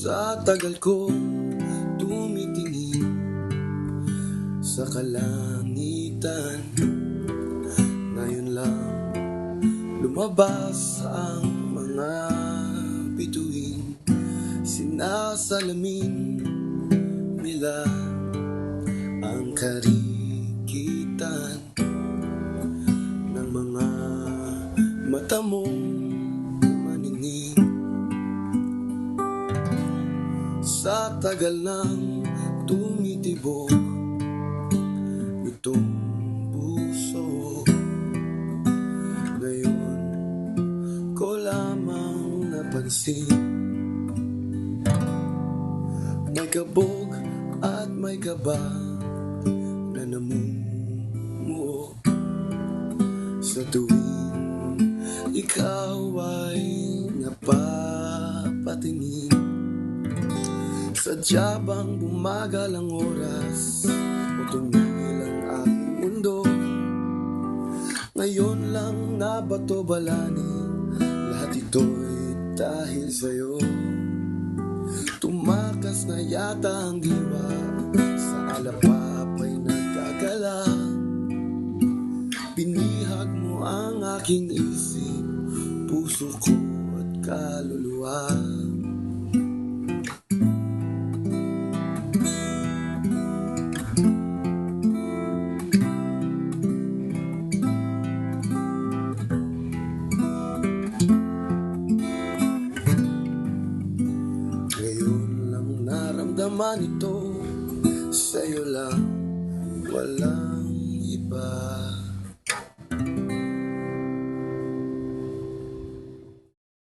Sa tagal ko tumitingin sa kalangitan, ngayon lang lumabas ang mga bituin. Sinasalamin nila ang karikitan ng mga mata mong maningning. Sa tagal ng tumitibok itong puso, ngayon ko lamang napansin, may kabog at may kaba na namumuo sa tuwing ikaw ay napapatingin. Sadya bang bumagal ang oras o tumigil ang aking mundo? Ngayon lang nabato-balani, lahat ito'y dahil sa'yo. Tumakas na yata ang diwa, sa alapap ay nagkagala. Binihag mo ang aking isip, puso ko at kaluluwa. Naman ito sa'yo lang, walang iba.